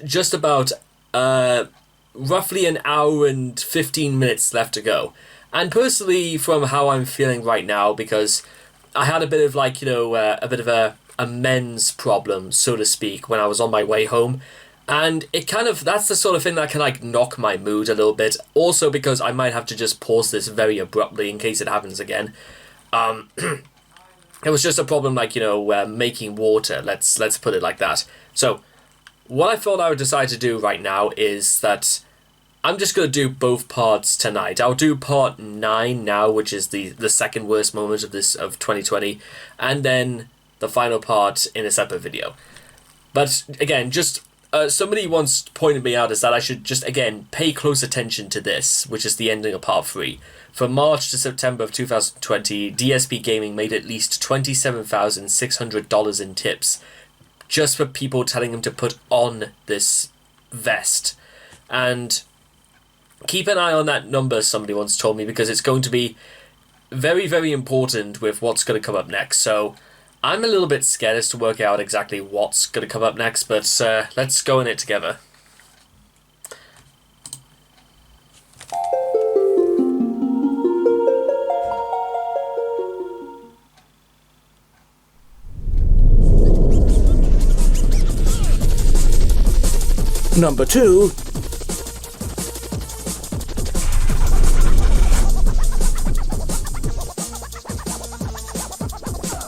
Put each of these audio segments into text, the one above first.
just about roughly an hour and 15 minutes left to go. And personally, from how I'm feeling right now, because I had a bit of like, a bit of a men's problem, so to speak, when I was on my way home. And it kind of, that's the sort of thing that can like knock my mood a little bit. Also because I might have to just pause this very abruptly in case it happens again. It was just a problem like, making water, let's put it like that. So what I thought I would decide to do right now is that I'm just going to do both parts tonight. I'll do part 9 now, which is the second worst moment of 2020, and then the final part in a separate video. But again, just somebody once pointed me out is that I should just, again, pay close attention to this, which is the ending of part 3. From March to September of 2020, DSP Gaming made at least $27,600 in tips just for people telling him to put on this vest. And keep an eye on that number, somebody once told me, because it's going to be very, very important with what's going to come up next. So I'm a little bit scared as to work out exactly what's going to come up next, but let's go in it together. Number 2.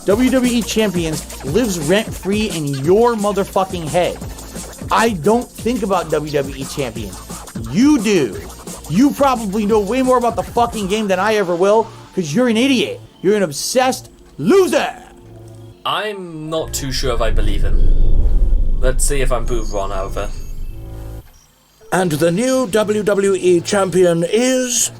WWE Champions lives rent-free in your motherfucking head. I don't think about WWE Champions. You do. You probably know way more about the fucking game than I ever will, because you're an idiot. You're an obsessed loser. I'm not too sure if I believe him. Let's see if I'm proved wrong, however. And the new WWE Champion is...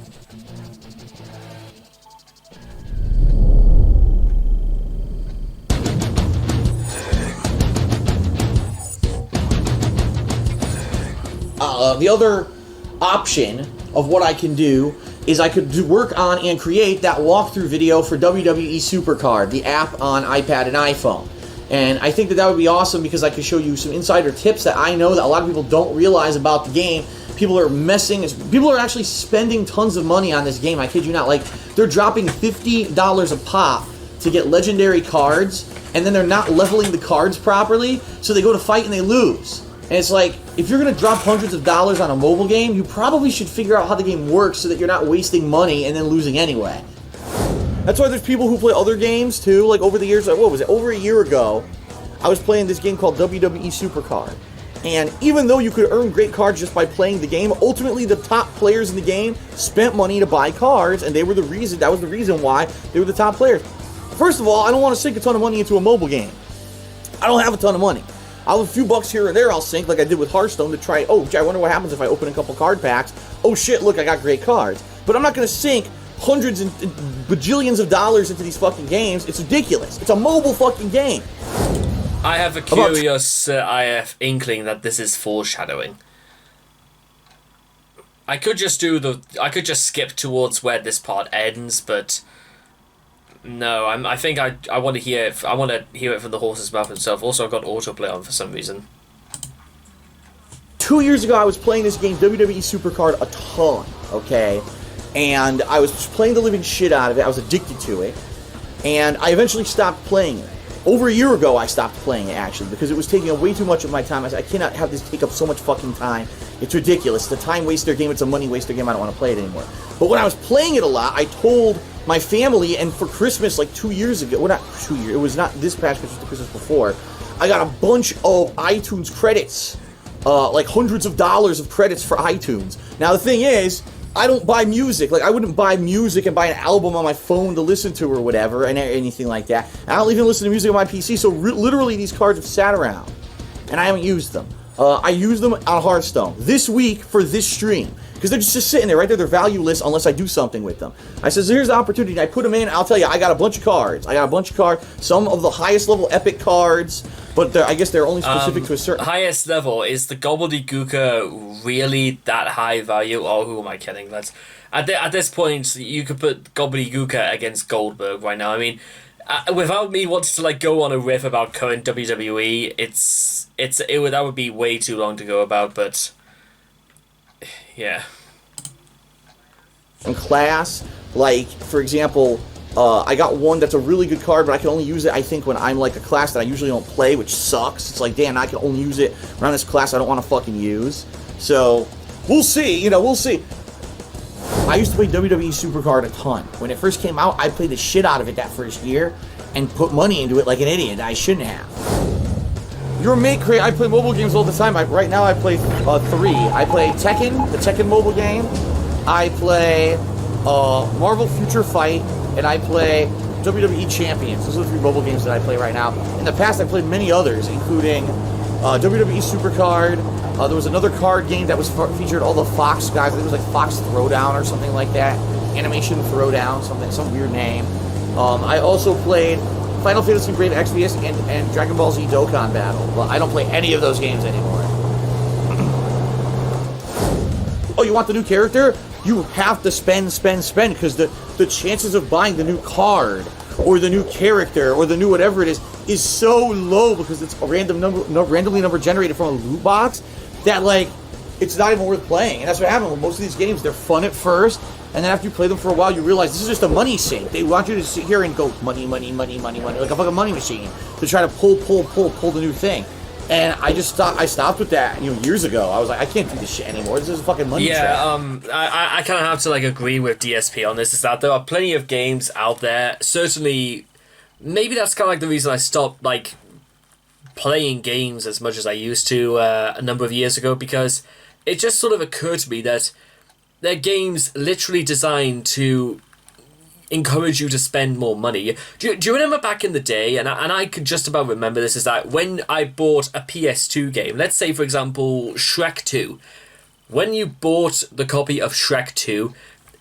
the other option of what I can do is I could work on and create that walkthrough video for WWE Supercard, the app on iPad and iPhone. And I think that would be awesome because I could show you some insider tips that I know that a lot of people don't realize about the game. People are actually spending tons of money on this game. I kid you not. Like, they're dropping $50 a pop to get legendary cards, and then they're not leveling the cards properly, so they go to fight and they lose. And it's like, if you're going to drop hundreds of dollars on a mobile game, you probably should figure out how the game works so that you're not wasting money and then losing anyway. That's why there's people who play other games too. Like over the years, like, what was it? Over a year ago, I was playing this game called WWE Supercard. And even though you could earn great cards just by playing the game, ultimately the top players in the game spent money to buy cards, and that was the reason why they were the top players. First of all, I don't want to sink a ton of money into a mobile game. I don't have a ton of money. I'll have a few bucks here and there I'll sink, like I did with Hearthstone, to try, I wonder what happens if I open a couple card packs. Oh shit, look, I got great cards. But I'm not going to sink hundreds and bajillions of dollars into these fucking games. It's ridiculous. It's a mobile fucking game. I have a curious inkling that this is foreshadowing. I could just skip towards where this part ends, but no, I think I want to hear it. I want to hear it from the horse's mouth himself. Also, I've got autoplay on for some reason. 2 years ago, I was playing this game, WWE Supercard, a ton, okay? And I was playing the living shit out of it. I was addicted to it. And I eventually stopped playing it. Over a year ago, I stopped playing it, actually, because it was taking up way too much of my time. I said, I cannot have this take up so much fucking time. It's ridiculous. It's a time waster game. It's a money waster game. I don't want to play it anymore. But when I was playing it a lot, I told my family, and for Christmas, like 2 years ago, well, not 2 years, it was not this past Christmas, the Christmas before, I got a bunch of iTunes credits, like hundreds of dollars of credits for iTunes. Now, the thing is, I don't buy music. Like, I wouldn't buy music and buy an album on my phone to listen to or whatever, and anything like that. I don't even listen to music on my PC, so literally these cards have sat around, and I haven't used them. I used them on Hearthstone this week for this stream, because they're just sitting there, right there. They're valueless unless I do something with them. I said, so here's the opportunity. I put them in. I'll tell you, I got a bunch of cards. Some of the highest level epic cards, but I guess they're only specific to a certain... Highest level, is the Gobbledygooker really that high value? Oh, who am I kidding? At this point, you could put Gobbledygooker against Goldberg right now. I mean, without me wanting to like go on a riff about current WWE, that would be way too long to go about. But yeah. In class, like for example, I got one that's a really good card, but I can only use it I think when I'm like a class that I usually don't play, which sucks. It's like, damn, I can only use it around this class I don't want to fucking use. So we'll see. You know, we'll see. I used to play WWE Supercard a ton. When it first came out, I played the shit out of it that first year and put money into it like an idiot. I shouldn't have. Your mate create. I play mobile games all the time. Right now I play 3. I play Tekken, the Tekken mobile game. I play Marvel Future Fight, and I play WWE Champions. Those are the 3 mobile games that I play right now. In the past, I played many others, including WWE Supercard. There was another card game that was featured all the Fox guys. I think it was like Fox Throwdown or something like that. Animation Throwdown, some weird name. I also played Final Fantasy Great Exvius and Dragon Ball Z Dokkan Battle. Well, I don't play any of those games anymore. Oh, you want the new character? You have to spend, because the chances of buying the new card or the new character or the new whatever it is so low because it's a randomly number generated from a loot box that, like, it's not even worth playing. And that's what happened with most of these games. They're fun at first, and then after you play them for a while, you realize this is just a money sink. They want you to sit here and go money, like a fucking money machine to try to pull the new thing. And I stopped with that, years ago. I was like, I can't do this shit anymore. This is a fucking money trap. I kind of have to, like, agree with DSP on this, is that there are plenty of games out there. Certainly, maybe that's kind of like the reason I stopped, like, playing games as much as I used to a number of years ago, because it just sort of occurred to me that they're games literally designed to encourage you to spend more money. Do you remember back in the day, and I could just about remember this, is that when I bought a PS2 game, let's say for example Shrek 2, when you bought the copy of Shrek 2,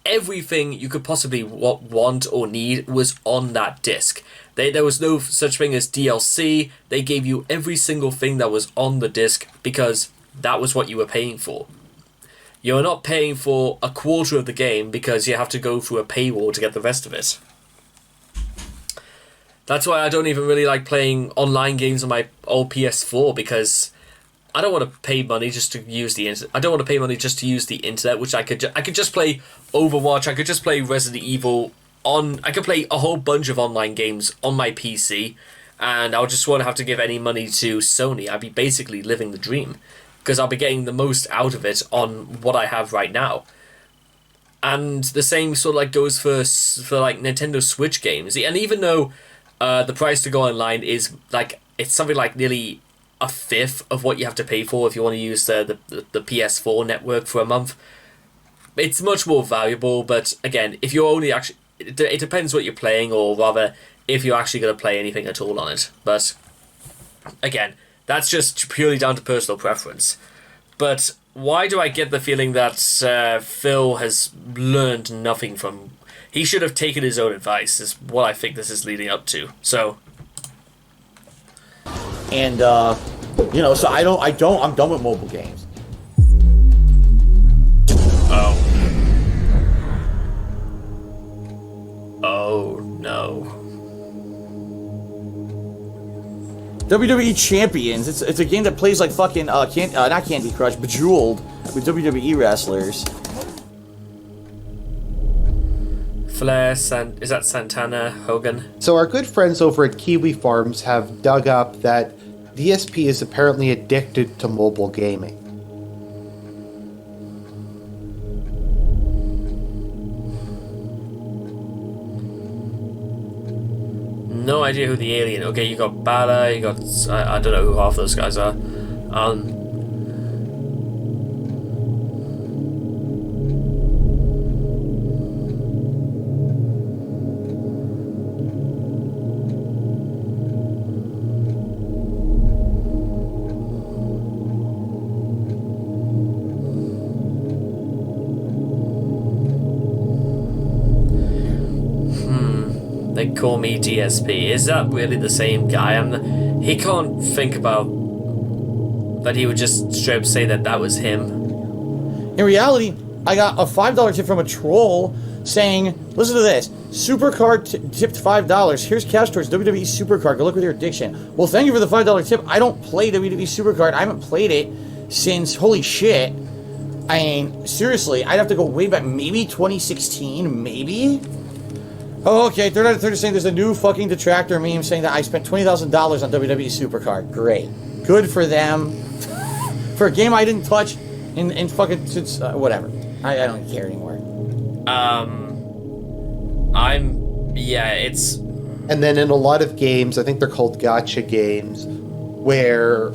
everything you could possibly want or need was on that disc. There was no such thing as DLC. They gave you every single thing that was on the disc because that was what you were paying for. You're not paying for a quarter of the game because you have to go through a paywall to get the rest of it. That's why I don't even really like playing online games on my old PS4, because I don't want to pay money just to use the internet. I don't want to pay money just to use the internet, which I could just play Overwatch. I could just play Resident Evil I could play a whole bunch of online games on my PC, and I'll just want to have to give any money to Sony. I'd be basically living the dream, because I'll be getting the most out of it on what I have right now. And the same sort of like goes for like Nintendo Switch games. And even though the price to go online is like, it's something like nearly a fifth of what you have to pay for if you want to use the PS4 network for a month, it's much more valuable. But again, if you're only actually, it depends what you're playing, or rather if you're actually going to play anything at all on it. But again, that's just purely down to personal preference. But why do I get the feeling that Phil has learned nothing from... He should have taken his own advice, is what I think this is leading up to. So... And, so I'm done with mobile games. Oh, no. WWE Champions. It's a game that plays like fucking not Candy Crush, Bejeweled, with WWE wrestlers. Flair, is that Santana, Hogan? So our good friends over at Kiwi Farms have dug up that DSP is apparently addicted to mobile gaming. No idea who the alien... Okay, you got Bala, you got... I don't know who half those guys are. They call me DSP. Is that really the same guy? He can't think about that. He would just straight up say that was him. In reality, I got a $5 tip from a troll saying, listen to this, Supercard tipped $5. Here's cash towards WWE Supercard. Good luck with your addiction. Well, thank you for the $5 tip. I don't play WWE Supercard. I haven't played it since, holy shit. I mean, seriously, I'd have to go way back, maybe 2016, maybe? Oh, okay, Third Out of 30 saying there's a new fucking detractor meme saying that I spent $20,000 on WWE Supercard. Great. Good for them. For a game I didn't touch in fucking, since, whatever. I don't care anymore. It's... And then in a lot of games, I think they're called gacha games, where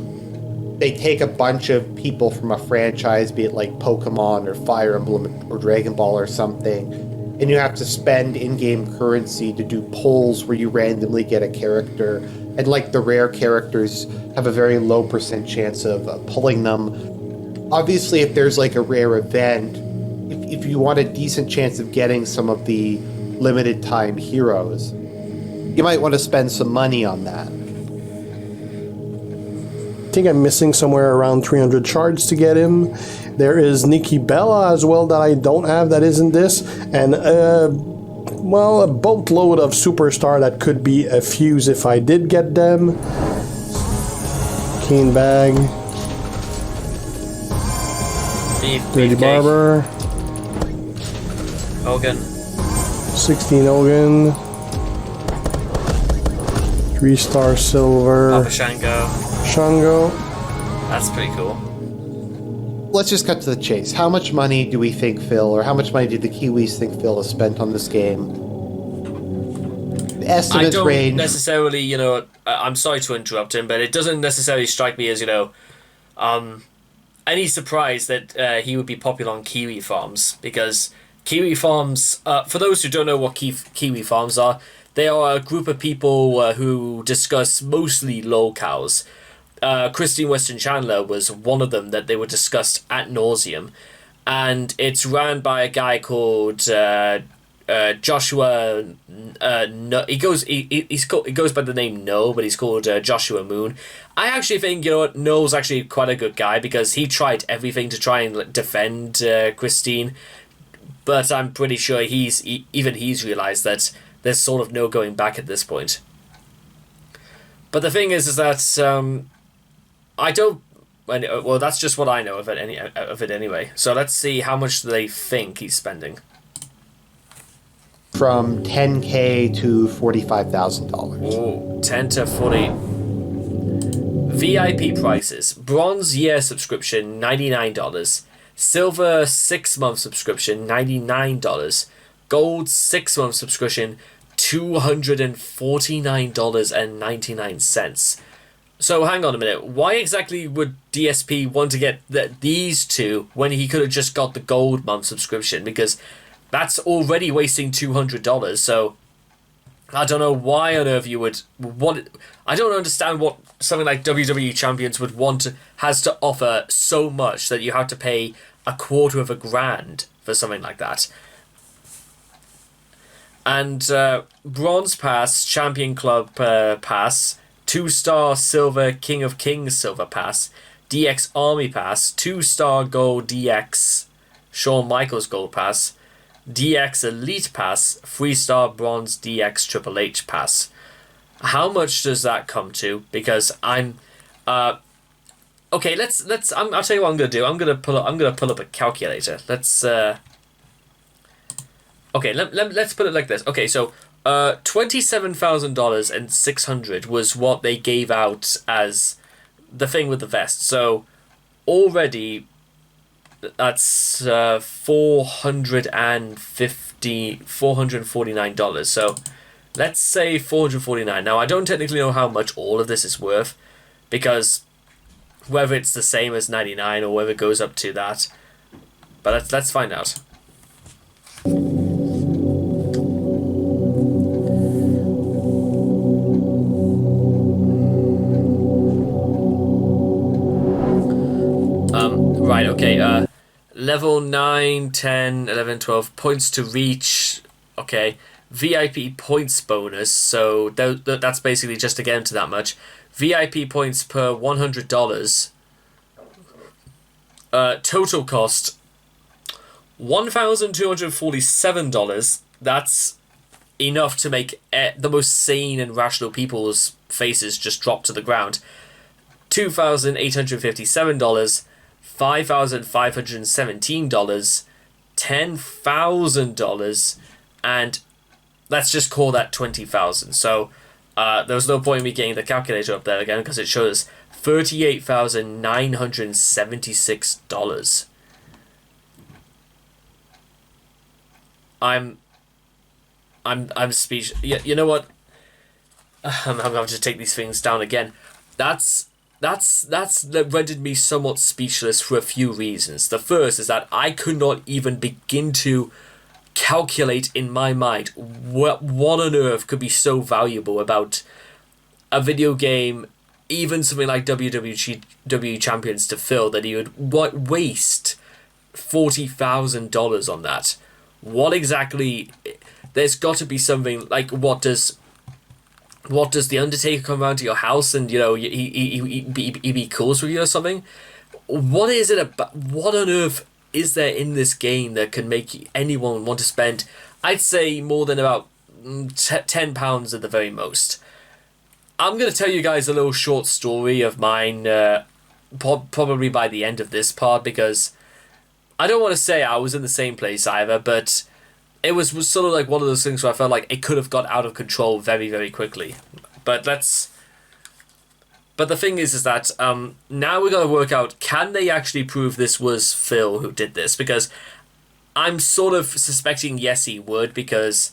they take a bunch of people from a franchise, be it like Pokemon or Fire Emblem or Dragon Ball or something, and you have to spend in-game currency to do polls where you randomly get a character, and like the rare characters have a very low % chance of pulling them. Obviously, if there's like a rare event, if you want a decent chance of getting some of the limited time heroes, you might want to spend some money on that. I think I'm missing somewhere around 300 shards to get him. There is Nikki Bella as well that I don't have that isn't this. And, a boatload of superstar that could be a fuse if I did get them. Kane Bag. Dirty Barber. Hogan. 16 Hogan. 3-star Silver. Papa Shango. Shango. That's pretty cool. Let's just cut to the chase. How much money do we think Phil, or how much money do the Kiwis think Phil has spent on this game? The estimates I don't range. necessarily, I'm sorry to interrupt him, but it doesn't necessarily strike me as, any surprise that he would be popular on Kiwi Farms, because Kiwi Farms, for those who don't know what Kiwi Farms are, they are a group of people who discuss mostly locales. Christine Weston Chandler was one of them that they were discussed at nauseum, and it's ran by a guy called Joshua. He goes by the name No, but he's called Joshua Moon. I actually think No's actually quite a good guy, because he tried everything to try and defend Christine, but I'm pretty sure he's realized that there's sort of no going back at this point. But the thing is that I don't. Well, that's just what I know of it anyway. So let's see how much they think he's spending. From $10K to $45,000. Oh, 10 to 40. VIP prices: bronze year subscription $99, silver 6-month subscription $99, gold 6-month subscription $249.99. So hang on a minute. Why exactly would DSP want to get these two when he could have just got the gold month subscription? Because that's already wasting $200. So I don't know why on earth you would want it. I don't understand what something like WWE Champions would has to offer so much that you have to pay $250,000 for something like that. And bronze pass, champion club pass, 2-star silver King of Kings silver pass, DX Army pass, 2-star gold DX Shawn Michaels gold pass, DX Elite pass, 3-star bronze DX Triple H pass. How much does that come to? Because I'm okay. Let's. I'll tell you what I'm gonna do. I'm gonna pull up a calculator. Let's. Okay. Let's put it like this. Okay. So $27,000 and $600 was what they gave out as the thing with the vest. So already that's $449. So let's say $449. Now I don't technically know how much all of this is worth, because whether it's the same as 99 or whether it goes up to that, but let's find out. Right, okay, level 9, 10, 11, 12, points to reach, okay, VIP points bonus, so that's basically just to get into that much. VIP points per $100. Total cost $1,247, that's enough to make the most sane and rational people's faces just drop to the ground. $2,857, $5,517, $10,000, and let's just call that 20,000. So there was no point in me getting the calculator up there again because it shows $38,976. I'm speech. Yeah, you know what? I'm going to take these things down again. That rendered me somewhat speechless for a few reasons. The first is that I could not even begin to calculate in my mind what on earth could be so valuable about a video game, even something like WWE Champions to Phil, that he would waste $40,000 on that. What exactly? There's got to be something like what does the Undertaker come around to your house and he be cool with you or something? What is it about? What on earth is there in this game that can make anyone want to spend? I'd say more than about £10 at the very most. I'm gonna tell you guys a little short story of mine, probably by the end of this part, because I don't want to say I was in the same place either, but it was sort of like one of those things where I felt like it could have got out of control very, very quickly. But the thing is that now we got to work out, can they actually prove this was Phil who did this? Because I'm sort of suspecting yes he would, but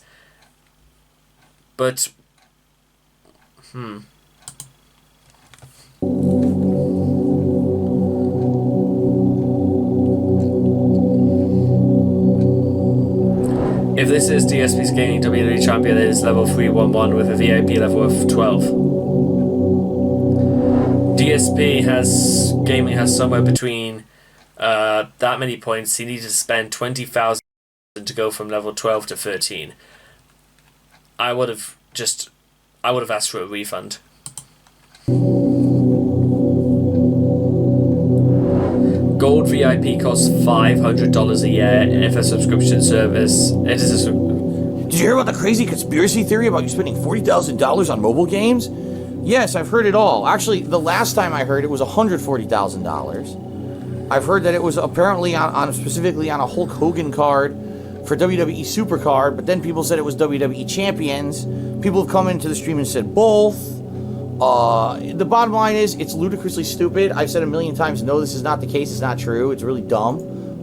if this is DSP's gaming WWE champion, it is level 311 with a VIP level of 12. DSP has somewhere between that many points. He needed to spend 20,000 to go from level 12 to 13. I would have asked for a refund. Gold VIP costs $500 a year if a subscription service. It is a. Did you hear about the crazy conspiracy theory about you spending $40,000 on mobile games? Yes, I've heard it all. Actually, the last time I heard it was $140,000. I've heard that it was apparently specifically on a Hulk Hogan card for WWE Supercard, but then people said it was WWE Champions. People have come into the stream and said both. The bottom line is, it's ludicrously stupid. I've said a million times, no, this is not the case. It's not true. It's really dumb.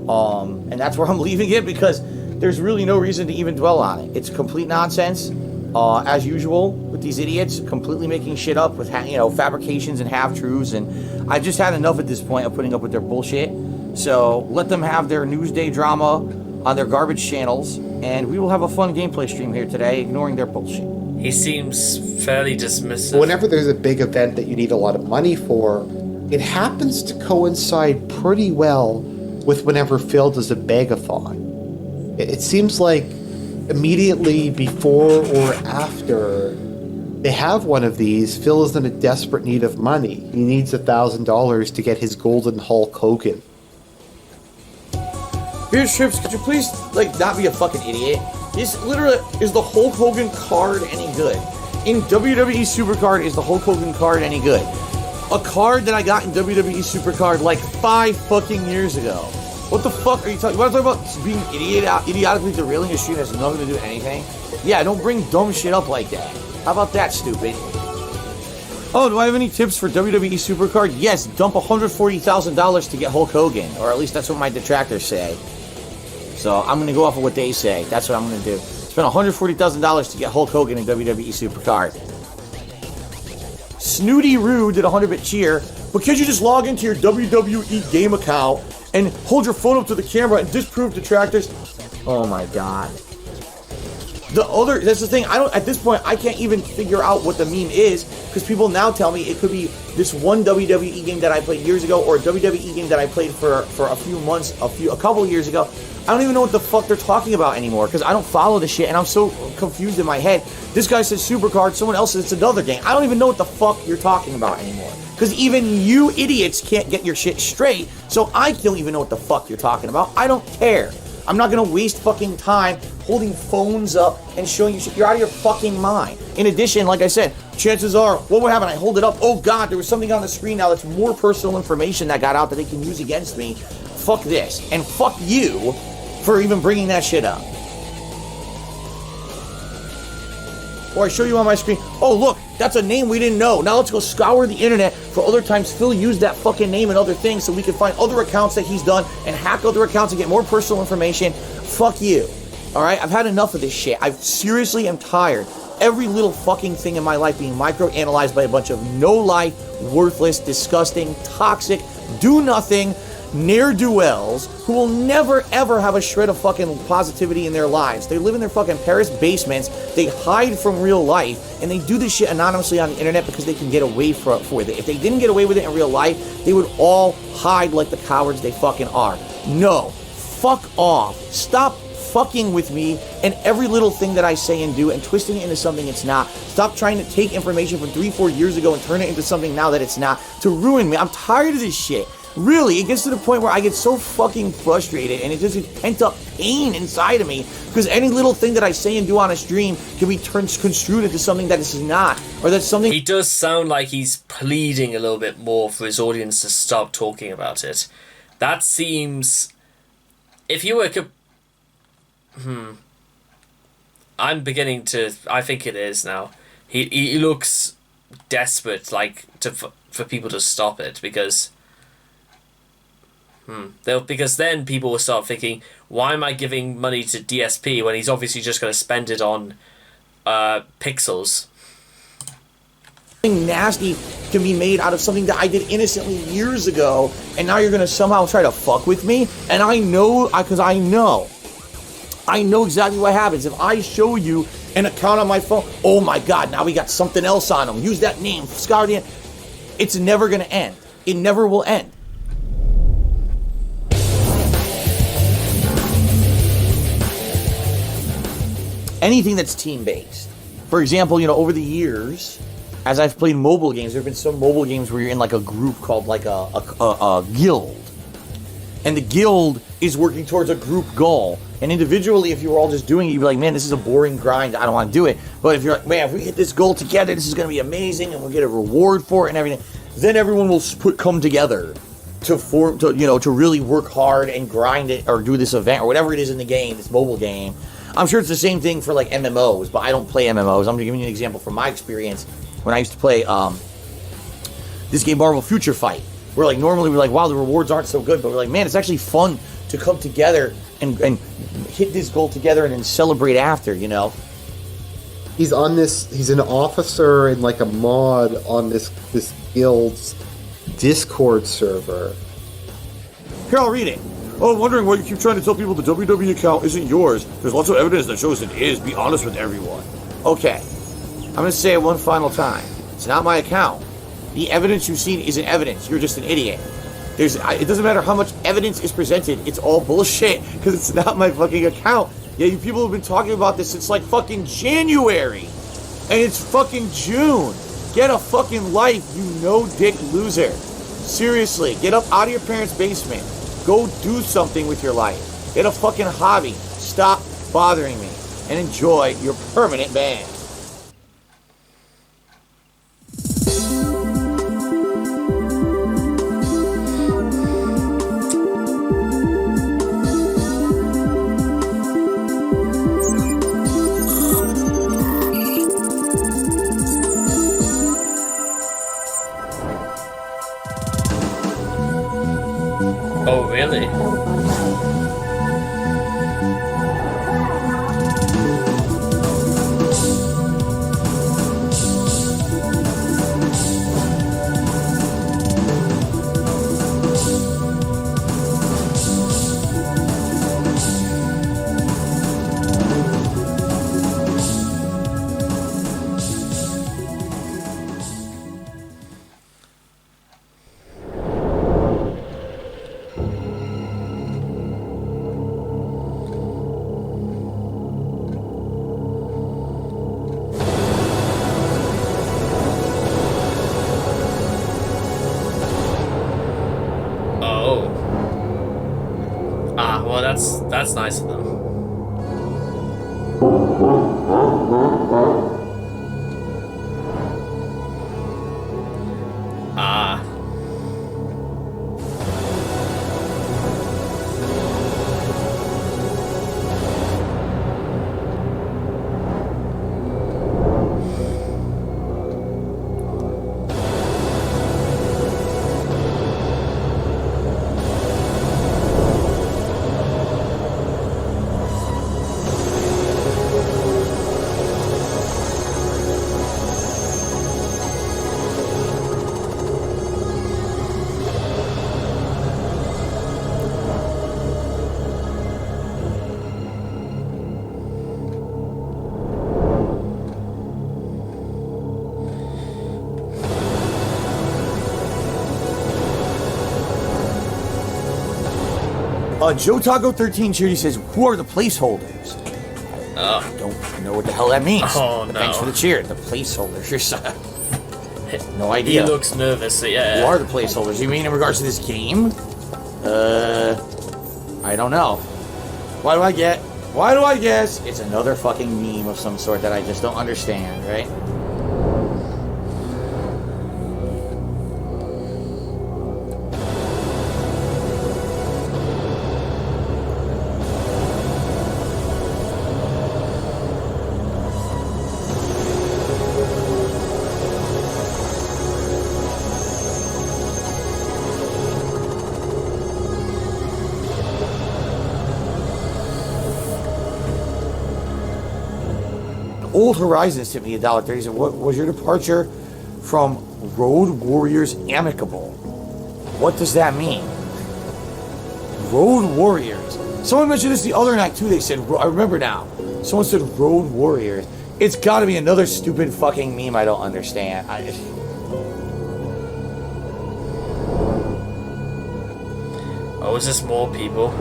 And that's where I'm leaving it, because there's really no reason to even dwell on it. It's complete nonsense, as usual, with these idiots, completely making shit up with, fabrications and half-truths. And I've just had enough at this point of putting up with their bullshit. So let them have their Newsday drama on their garbage channels, and we will have a fun gameplay stream here today, ignoring their bullshit. He seems fairly dismissive. Whenever there's a big event that you need a lot of money for, it happens to coincide pretty well with whenever Phil does a bag-a-thon. It seems like immediately before or after they have one of these, Phil is in a desperate need of money. He needs $1,000 to get his golden Hulk Hogan. Here's Trips, could you please, not be a fucking idiot? Is the Hulk Hogan card any good? In WWE Supercard, is the Hulk Hogan card any good? A card that I got in WWE Supercard 5 fucking years ago. What the fuck are you talking about? You want to talk about being idiotically derailing a stream that has nothing to do with anything? Yeah, don't bring dumb shit up like that. How about that, stupid? Oh, do I have any tips for WWE Supercard? Yes, dump $140,000 to get Hulk Hogan. Or at least that's what my detractors say. So I'm going to go off of what they say. That's what I'm going to do. Spend $140,000 to get Hulk Hogan in WWE Supercard. Snooty Roo did a 100-bit cheer. But can't you just log into your WWE game account and hold your phone up to the camera and disprove detractors? Oh my god. That's the thing, at this point, I can't even figure out what the meme is, because people now tell me it could be this one WWE game that I played years ago, or a WWE game that I played for a few months, a couple years ago. I don't even know what the fuck they're talking about anymore, because I don't follow the shit, and I'm so confused in my head. This guy says Supercard, someone else says it's another game. I don't even know what the fuck you're talking about anymore, because even you idiots can't get your shit straight, so I don't even know what the fuck you're talking about. I don't care. I'm not gonna waste fucking time holding phones up and showing you shit. You're out of your fucking mind. In addition, like I said, chances are, what would happen? I hold it up. Oh God, there was something on the screen now that's more personal information that got out that they can use against me. Fuck this. And fuck you for even bringing that shit up. Or I show you on my screen, oh look, that's a name we didn't know. Now let's go scour the internet for other times Phil used that fucking name and other things so we can find other accounts that he's done and hack other accounts and get more personal information. Fuck you. Alright, I've had enough of this shit. I seriously am tired. Every little fucking thing in my life being micro-analyzed by a bunch of no-life, worthless, disgusting, toxic, do-nothing, ne'er-do-wells who will never ever have a shred of fucking positivity in their lives. They live in their fucking Paris basements, they hide from real life, and they do this shit anonymously on the internet because they can get away with it. If they didn't get away with it in real life, they would all hide like the cowards they fucking are. No. Fuck off. Stop fucking with me and every little thing that I say and do and twisting it into something it's not. Stop trying to take information from 3-4 years ago and turn it into something now that it's not to ruin me. I'm tired of this shit. Really, it gets to the point where I get so fucking frustrated and it just gets pent up pain inside of me because any little thing that I say and do on a stream can be construed into something that it's not, or that's something. He does sound like he's pleading a little bit more for his audience to stop talking about it. That seems, if you were I'm beginning to, I think it is now. He looks desperate, like for people to stop it because. Because then people will start thinking, why am I giving money to DSP when he's obviously just going to spend it on pixels? Something nasty can be made out of something that I did innocently years ago, and now you're going to somehow try to fuck with me? And I know, because I know exactly what happens. If I show you an account on my phone, oh my God, now we got something else on them. Use that name, scour the end. It's never going to end. It never will end. Anything that's team-based. For example, over the years, as I've played mobile games, there have been some mobile games where you're in like a group called like a guild. And the guild is working towards a group goal. And individually, if you were all just doing it, you'd be like, man, this is a boring grind. I don't want to do it. But if you're like, man, if we hit this goal together, this is going to be amazing and we'll get a reward for it and everything. Then everyone will come together to really work hard and grind it or do this event or whatever it is in the game, this mobile game. I'm sure it's the same thing for like MMOs, but I don't play MMOs. I'm giving you an example from my experience when I used to play this game, Marvel Future Fight. Where like normally we're like, wow, the rewards aren't so good, but we're like, man, it's actually fun to come together and hit this goal together and then celebrate after, He's an officer and like a mod on this guild's Discord server. Here, I'll read it. Oh, I'm wondering why you keep trying to tell people the WWE account isn't yours. There's lots of evidence that shows it is. Be honest with everyone. Okay. I'm going to say it one final time. It's not my account. The evidence you've seen isn't evidence. You're just an idiot. It doesn't matter how much evidence is presented. It's all bullshit because it's not my fucking account. Yeah, you people have been talking about this since like fucking January. And it's fucking June. Get a fucking life, you no-dick loser. Seriously, get up out of your parents' basement. Go do something with your life. Get a fucking hobby. Stop bothering me. And enjoy your permanent ban. Oh, really? Well, that's nice of them. Ah. Joe Taco 13 Shooty says, "Who are the placeholders?" I don't know what the hell that means. Oh, But no. thanks for the cheer. The placeholders. No He idea. looks nervous. Yeah. Who are the placeholders? You mean in regards to this game? I don't know. Why do I guess it's another fucking meme of some sort that I just don't understand, right? Old Horizons sent me $1.30. So what was your departure from Road Warriors Amicable? What does that mean? Road Warriors. Someone mentioned this the other night too. They said, I remember now. Someone said Road Warriors. It's got to be another stupid fucking meme I don't understand. Oh, is this more people?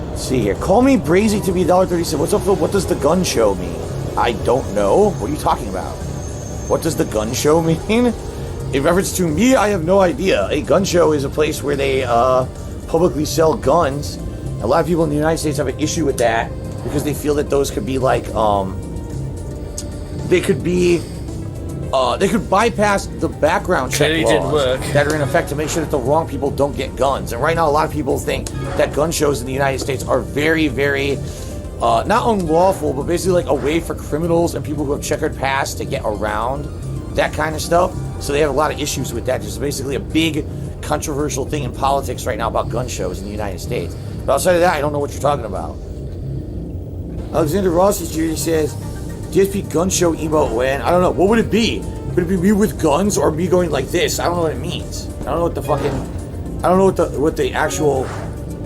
Let's see here. Call me Brazy to be $1.37. What's up, Phil? What does the gun show mean? I don't know. What are you talking about? What does the gun show mean? In reference to me, I have no idea. A gun show is a place where they publicly sell guns. A lot of people in the United States have an issue with that because they feel that those could be like, they could bypass the background check Clearly laws didn't work. that are in effect to make sure that the wrong people don't get guns. And right now, a lot of people think that gun shows in the United States are very, very not unlawful, but basically like a way for criminals and people who have checkered past to get around that kind of stuff. So they have a lot of issues with that. There's basically a big controversial thing in politics right now about gun shows in the United States. But outside of that, I don't know what you're talking about. Alexander Ross's Judy says, DSP gun show emote when? I don't know. What would it be? Would it be me with guns or me going like this? I don't know what it means. I don't know what the fucking... I don't know what the actual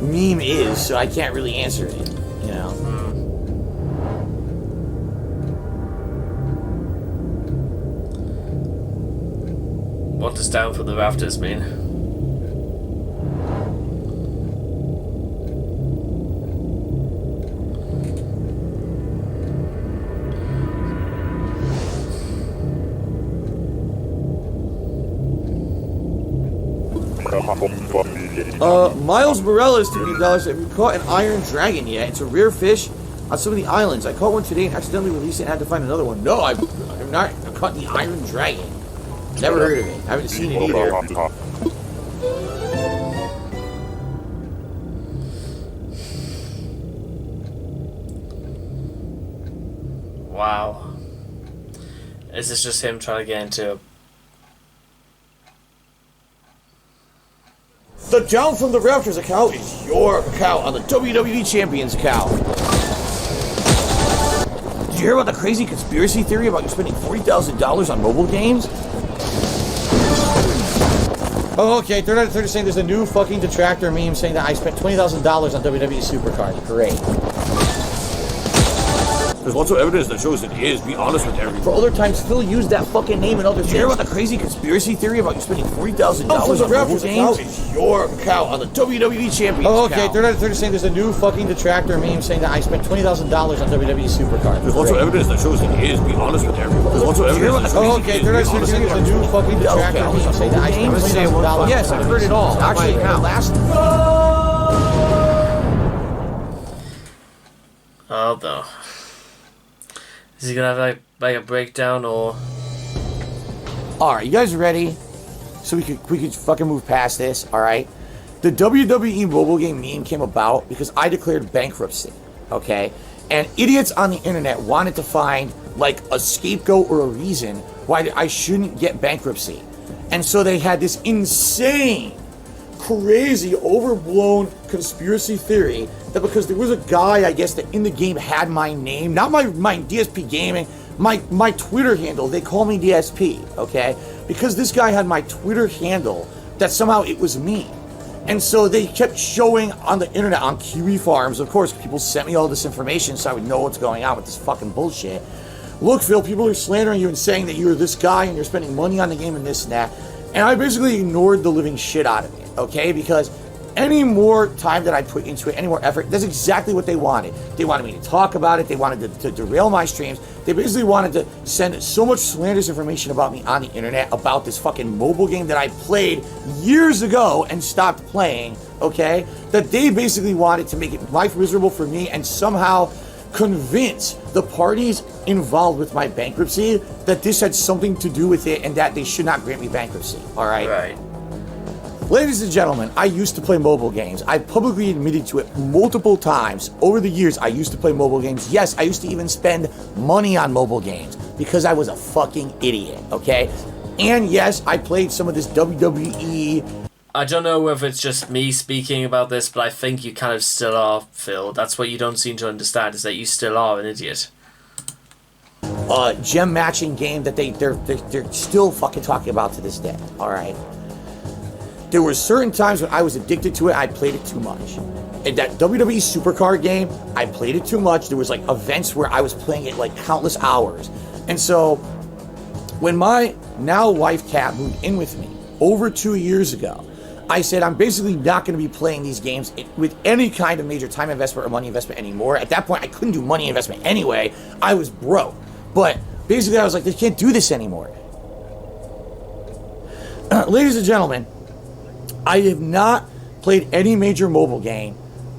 meme is, so I can't really answer it. You know? What does down for the rafters mean? Miles Morales to be $1. Have you caught an iron dragon yet? It's a rare fish on some of the islands. I caught one today and accidentally released it and had to find another one. No, I've not caught the iron dragon. Never heard of it. I haven't seen it either. Wow. Is this just him trying to get into... The Down from the Rafters account is your account on the WWE Champions account. Did you hear about the crazy conspiracy theory about you spending $40,000 on mobile games? Oh, okay. They're saying there's a new fucking detractor meme saying that I spent $20,000 on WWE Supercard. Great. There's lots of evidence that shows it is. Be honest with everyone. For other times, Phil used that fucking name and other things. Did you hear about the crazy conspiracy theory about you spending $40,000 on mobile games? It's your account on the WWE Champions Oh, okay. They're just saying there's a new fucking detractor meme saying that I spent $20,000 on WWE Supercard. There's lots of evidence that shows it is. Be honest with everyone. There's lots of evidence that shows it is. They're not saying there's a new fucking detractor meme saying that I spent $20,000. Yes, I've heard it all. Actually, last... Oh no. Is he gonna have like a breakdown or? All right, you guys ready? So we could fucking move past this. All right. The WWE mobile game meme came about because I declared bankruptcy. Okay, and idiots on the internet wanted to find like a scapegoat or a reason why I shouldn't get bankruptcy, and so they had this insane, crazy, overblown conspiracy theory that because there was a guy, I guess, that in the game had my name, not my DSP gaming, my Twitter handle, they call me DSP, okay? Because this guy had my Twitter handle, that somehow it was me. And so they kept showing on the internet, on Kiwi Farms, of course, people sent me all this information so I would know what's going on with this fucking bullshit. Look, Phil, people are slandering you and saying that you're this guy and you're spending money on the game and this and that. And I basically ignored the living shit out of it, okay? Because any more time that I put into it, any more effort, that's exactly what they wanted. They wanted me to talk about it. They wanted to derail my streams. They basically wanted to send so much slanderous information about me on the internet about this fucking mobile game that I played years ago and stopped playing, okay? That they basically wanted to make it life miserable for me and somehow convince the parties involved with my bankruptcy that this had something to do with it and that they should not grant me bankruptcy, all right? Right. Ladies and gentlemen, I used to play mobile games. I publicly admitted to it multiple times. Over the years, I used to play mobile games. Yes, I used to even spend money on mobile games because I was a fucking idiot, okay? And yes, I played some of this WWE. I don't know whether it's just me speaking about this, but I think you kind of still are, Phil. That's what you don't seem to understand, is that you still are an idiot. Gem matching game that they're still fucking talking about to this day, all right? There were certain times when I was addicted to it, I played it too much. In that WWE Supercard game, I played it too much. There was like events where I was playing it like countless hours. And so when my now wife Kat moved in with me over 2 years ago, I said I'm basically not going to be playing these games with any kind of major time investment or money investment anymore. At that point, I couldn't do money investment anyway. I was broke. But basically I was like, they can't do this anymore. Ladies and gentlemen, I have not played any major mobile game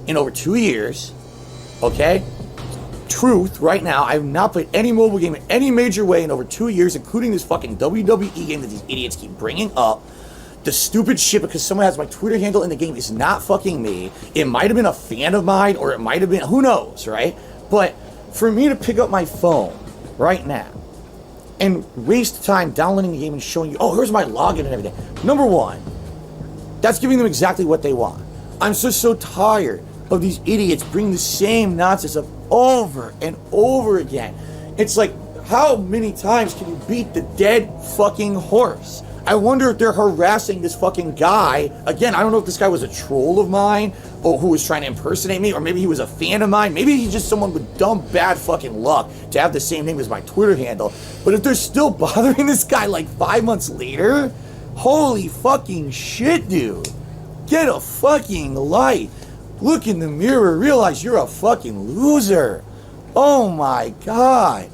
in over 2 years, okay? Truth, right now, I have not played any mobile game in any major way in over 2 years, including this fucking WWE game that these idiots keep bringing up. The stupid shit because someone has my Twitter handle in the game is not fucking me. It might have been a fan of mine, or it might have been, who knows, right? But for me to pick up my phone right now and waste time downloading the game and showing you, oh, here's my login and everything. Number one, that's giving them exactly what they want. I'm just so tired of these idiots bringing the same nonsense up over and over again. It's like, how many times can you beat the dead fucking horse? I wonder if they're harassing this fucking guy. Again, I don't know if this guy was a troll of mine or who was trying to impersonate me, or maybe he was a fan of mine. Maybe he's just someone with dumb, bad fucking luck to have the same name as my Twitter handle. But if they're still bothering this guy like 5 months later, holy fucking shit, dude. Get a fucking life. Look in the mirror, realize you're a fucking loser. Oh my god.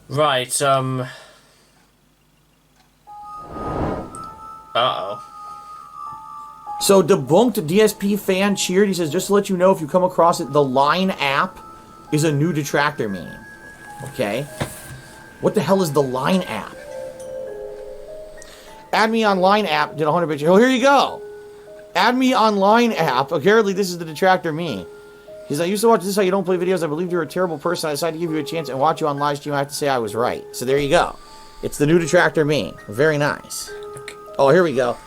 Right, Uh-oh. So, debunked DSP fan cheered. He says, just to let you know, if you come across it, the Line app is a new detractor meme. Okay? What the hell is the Line app? Add me on Line app did 100 pictures. Oh, here you go. Add me on Line app. Apparently, this is the detractor meme. He's like, I used to watch This Is How You Don't Play Videos. I believed you were a terrible person. I decided to give you a chance and watch you on live stream. I have to say I was right. So there you go. It's the new detractor meme. Very nice. Oh, here we go.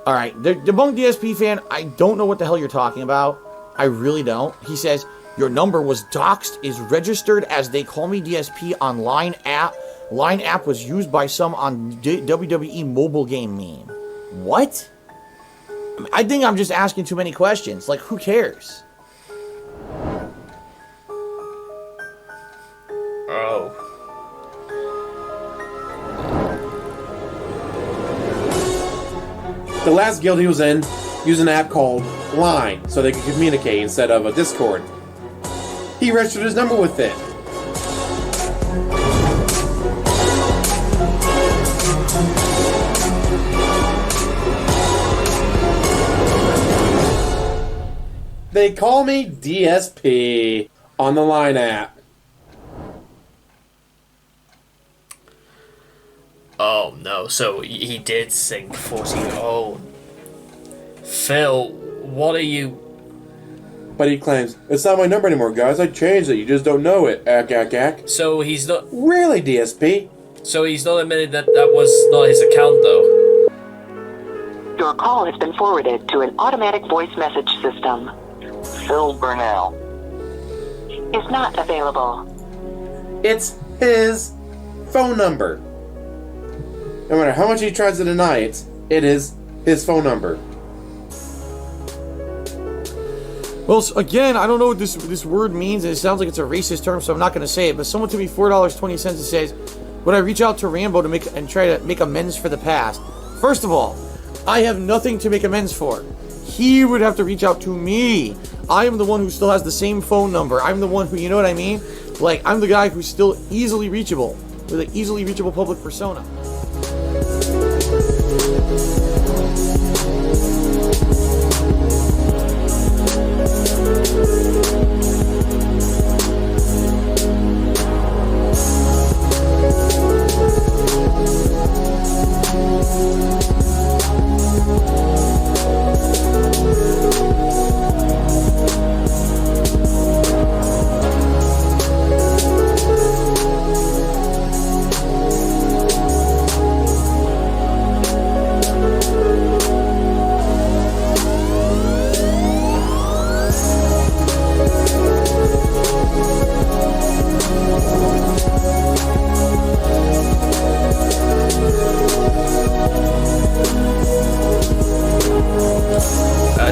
Alright, the debunked DSP fan, I don't know what the hell you're talking about. I really don't. He says, your number was doxed, is registered as They Call Me DSP on Line app. Line app was used by some on WWE mobile game meme. What? I think I'm just asking too many questions. Like, who cares? The last guild he was in used an app called Line so they could communicate instead of a Discord. He registered his number with it. They call me DSP on the Line app. Oh no, so he did sing 40. Oh. Phil, what are you... But he claims, it's not my number anymore, guys. I changed it. You just don't know it. Ack, ack, ack. So he's not... Really, DSP? So he's not admitting that that was not his account, though? Your call has been forwarded to an automatic voice message system. Phil Burnell is not available. It's his phone number. No matter how much he tries to deny it, it is his phone number. Well, again, I don't know what this word means, and it sounds like it's a racist term, so I'm not going to say it. But someone took me $4.20 and says, would I reach out to Rambo to try to make amends for the past? First of all, I have nothing to make amends for. He would have to reach out to me. I am the one who still has the same phone number. I'm the one who, you know what I mean? Like, I'm the guy who's still easily reachable, with an easily reachable public persona.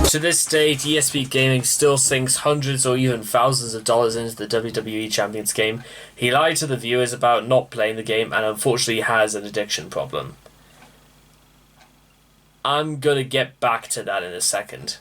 To this day, DSP Gaming still sinks hundreds or even thousands of dollars into the WWE Champions game. He lied to the viewers about not playing the game and unfortunately has an addiction problem. I'm gonna get back to that in a second.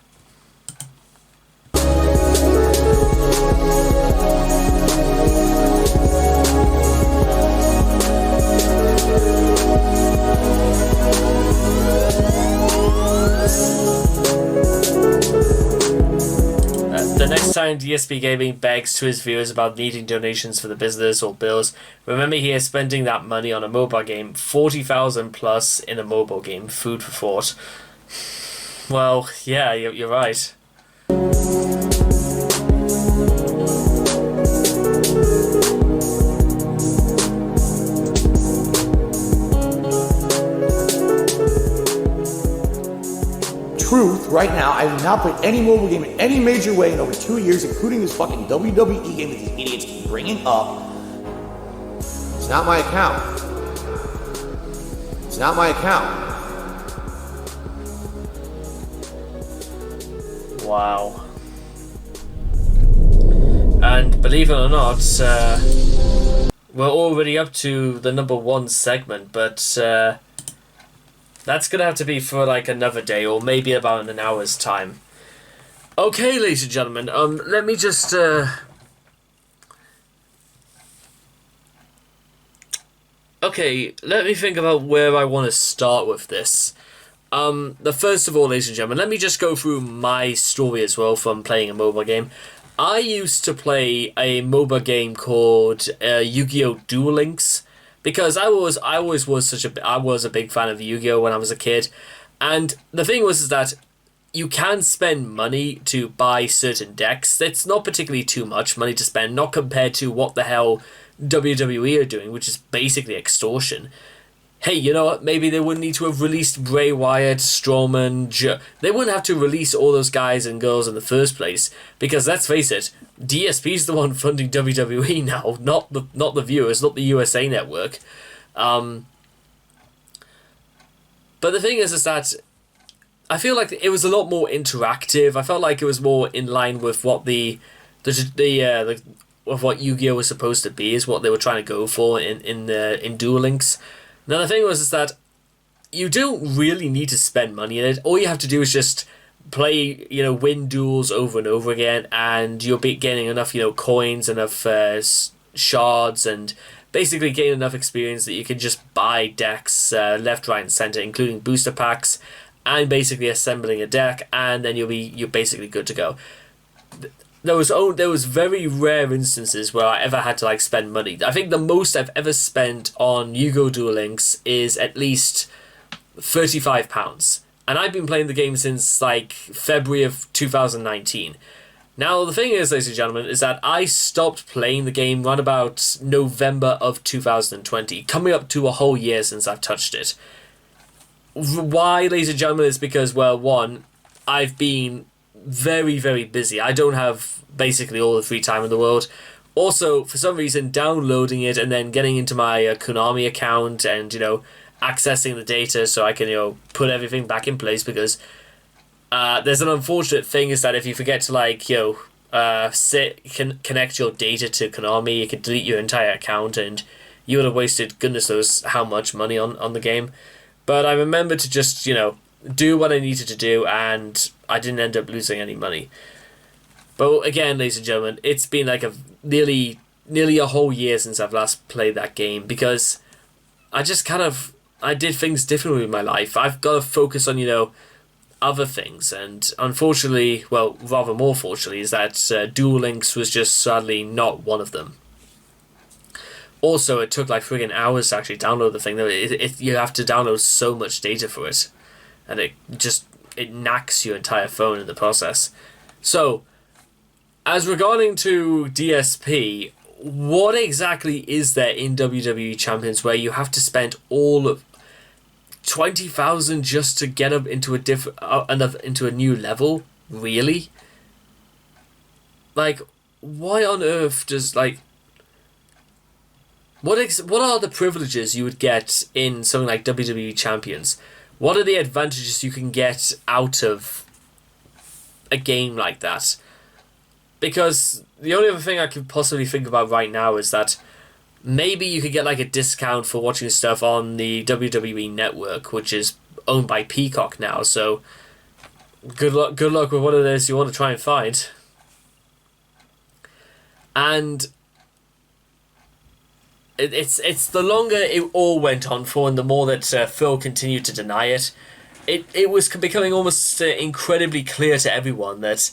The next time DSP Gaming begs to his viewers about needing donations for the business or bills, remember he is spending that money on a mobile game, 40,000 plus in a mobile game, food for thought. Well, yeah, you're right. Truth, right now, I have not played any mobile game in any major way in over 2 years, including this fucking WWE game that these idiots keep bringing up. It's not my account. It's not my account. Wow. And believe it or not, we're already up to the number 1 segment, but that's gonna have to be for like another day or maybe about an hour's time. Okay, ladies and gentlemen, let me just okay, let me think about where I want to start with this. The first of all, ladies and gentlemen, let me just go through my story as well from playing a mobile game. I used to play a mobile game called Yu-Gi-Oh! Duel Links. Because I always was a big fan of Yu-Gi-Oh! When I was a kid. And the thing was that you can spend money to buy certain decks. It's not particularly too much money to spend, not compared to what the hell WWE are doing, which is basically extortion. Hey, you know what? Maybe they wouldn't need to have released Bray Wyatt, Strowman, they wouldn't have to release all those guys and girls in the first place. Because let's face it, DSP's the one funding WWE now, not the viewers, not the USA Network. But the thing is that I feel like it was a lot more interactive. I felt like it was more in line with what with what Yu-Gi-Oh was supposed to be, is what they were trying to go for in Duel Links. Now the thing was that you don't really need to spend money in it. All you have to do is just play, win duels over and over again, and you'll be getting enough, coins, enough shards, and basically gain enough experience that you can just buy decks left, right, and center, including booster packs, and basically assembling a deck, and then you're basically good to go. There was very rare instances where I ever had to like spend money. I think the most I've ever spent on Yu-Gi-Oh! Duel Links is at least £35. And I've been playing the game since like February of 2019. Now the thing is, ladies and gentlemen, is that I stopped playing the game around about November of 2020, coming up to a whole year since I've touched it. Why, ladies and gentlemen, is because, well, one, I've been very, very busy. I don't have basically all the free time in the world. Also, for some reason, downloading it and then getting into my Konami account and, accessing the data so I can, put everything back in place, because there's an unfortunate thing is that if you forget to, like, connect your data to Konami, you can delete your entire account and you would have wasted goodness knows how much money on the game. But I remembered to just, do what I needed to do, and I didn't end up losing any money. But again, ladies and gentlemen, it's been like nearly a whole year since I've last played that game, because I just I did things differently with my life. I've got to focus on, other things, and unfortunately, well, rather more fortunately, is that Duel Links was just sadly not one of them. Also, it took like friggin' hours to actually download the thing. You have to download so much data for it, and it knacks your entire phone in the process. So, as regarding to DSP, what exactly is there in WWE Champions where you have to spend all of 20,000 just to get up into into a new level? Really? Like, why on earth does like? What are the privileges you would get in something like WWE Champions? What are the advantages you can get out of a game like that? Because the only other thing I could possibly think about right now is that maybe you could get like a discount for watching stuff on the WWE Network, which is owned by Peacock now. So good luck with what it is you want to try and find. And it's the longer it all went on for, and the more that Phil continued to deny it, it was becoming almost incredibly clear to everyone that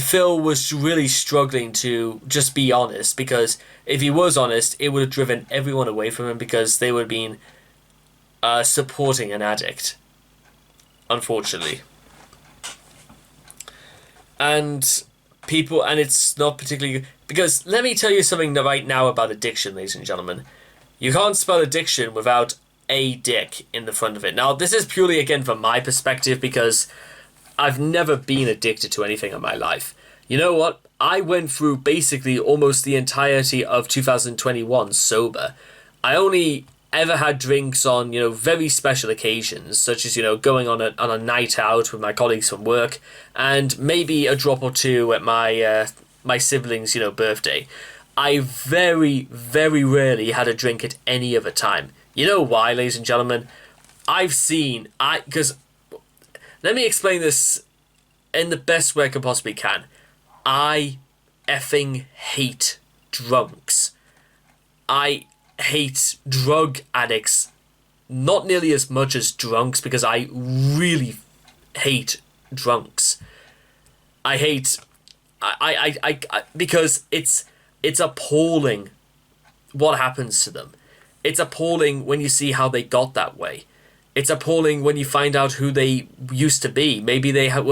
Phil was really struggling to just be honest, because if he was honest, it would have driven everyone away from him, because they would have been supporting an addict, unfortunately. And it's not particularly... Because let me tell you something right now about addiction, ladies and gentlemen. You can't spell addiction without a dick in the front of it. Now, this is purely, again, from my perspective, because I've never been addicted to anything in my life. You know what? I went through basically almost the entirety of 2021 sober. I only ever had drinks on, very special occasions, such as, going on a night out with my colleagues from work, and maybe a drop or two at my siblings', birthday. I very, very rarely had a drink at any other time. You know why, ladies and gentlemen? Because let me explain this in the best way I can possibly can. I effing hate drunks. I hate drug addicts not nearly as much as drunks, because I really hate drunks. Because it's appalling what happens to them. It's appalling when you see how they got that way. It's appalling when you find out who they used to be. Maybe they had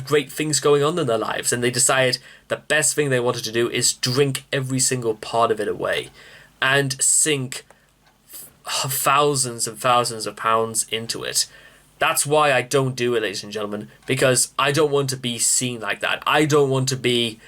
great things going on in their lives, and they decided the best thing they wanted to do is drink every single part of it away and sink thousands and thousands of pounds into it. That's why I don't do it, ladies and gentlemen, because I don't want to be seen like that. I don't want to be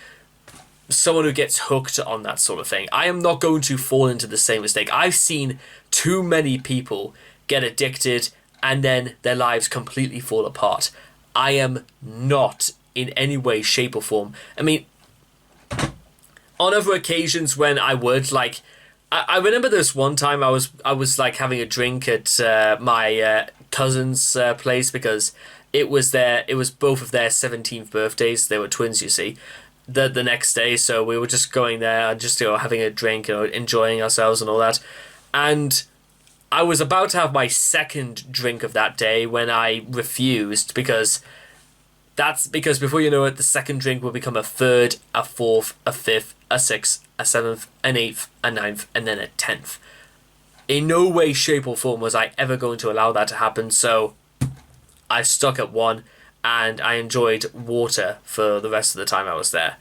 someone who gets hooked on that sort of thing. I am not going to fall into the same mistake. I've seen too many people get addicted and then their lives completely fall apart. I am not in any way, shape or form. I mean, on other occasions when I would, like, I remember this one time I was like having a drink at my cousin's place because it was both of their 17th birthdays. They were twins, you see. The next day, so we were just going there and just having a drink, enjoying ourselves and all that. And I was about to have my second drink of that day when I refused because before you know it, the second drink will become a third, a fourth, a fifth, a sixth, a seventh, an eighth, a ninth, and then a 10th. In no way, shape, or form was I ever going to allow that to happen, so I stuck at one, and I enjoyed water for the rest of the time I was there.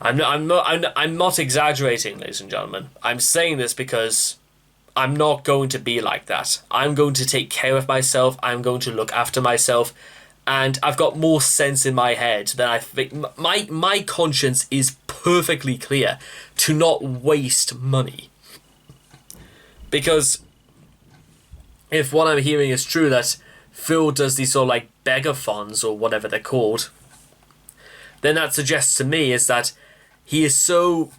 I'm not exaggerating, ladies and gentlemen. I'm saying this because I'm not going to be like that. I'm going to take care of myself. I'm going to look after myself. And I've got more sense in my head than I think. My conscience is perfectly clear to not waste money. Because if what I'm hearing is true, that Phil does these sort of like beggar-thons or whatever they're called, then that suggests to me is that he is so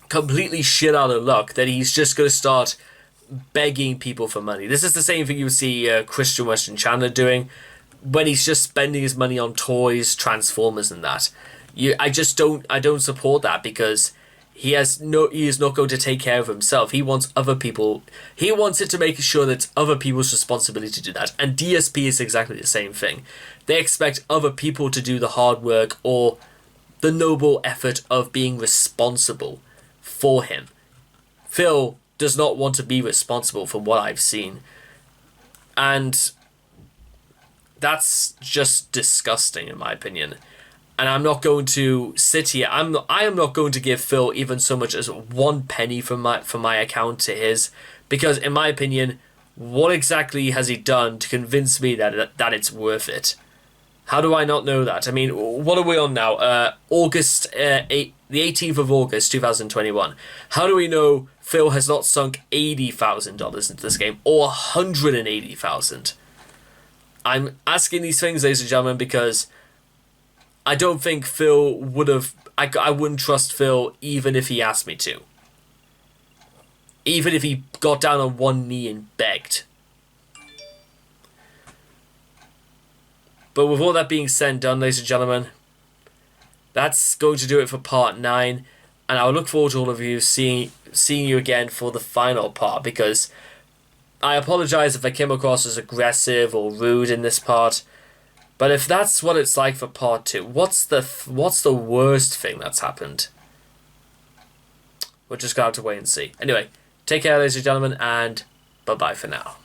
completely shit out of luck that he's just going to start begging people for money. This is the same thing you would see Christian Western Chandler doing when he's just spending his money on toys, Transformers, and that. I don't support that because he is not going to take care of himself. He wants other people. He wants it to make sure that it's other people's responsibility to do that. And DSP is exactly the same thing. They expect other people to do the hard work or the noble effort of being responsible for him. Phil does not want to be responsible for what I've seen. And that's just disgusting in my opinion. And I'm not going to sit here. I am not going to give Phil even so much as 1 penny from my account to his, because in my opinion, what exactly has he done to convince me that it's worth it? How do I not know that? I mean, what are we on now? The 18th of August, 2021. How do we know Phil has not sunk $80,000 into this game or $180,000? I'm asking these things, ladies and gentlemen, because I don't think Phil would have... I wouldn't trust Phil even if he asked me to. Even if he got down on one knee and begged. But with all that being said and done, ladies and gentlemen, that's going to do it for part 9. And I look forward to all of you seeing you again for the final part, because I apologize if I came across as aggressive or rude in this part. But if that's what it's like for part 2, what's the worst thing that's happened? We're just going to have to wait and see. Anyway, take care, ladies and gentlemen, and bye-bye for now.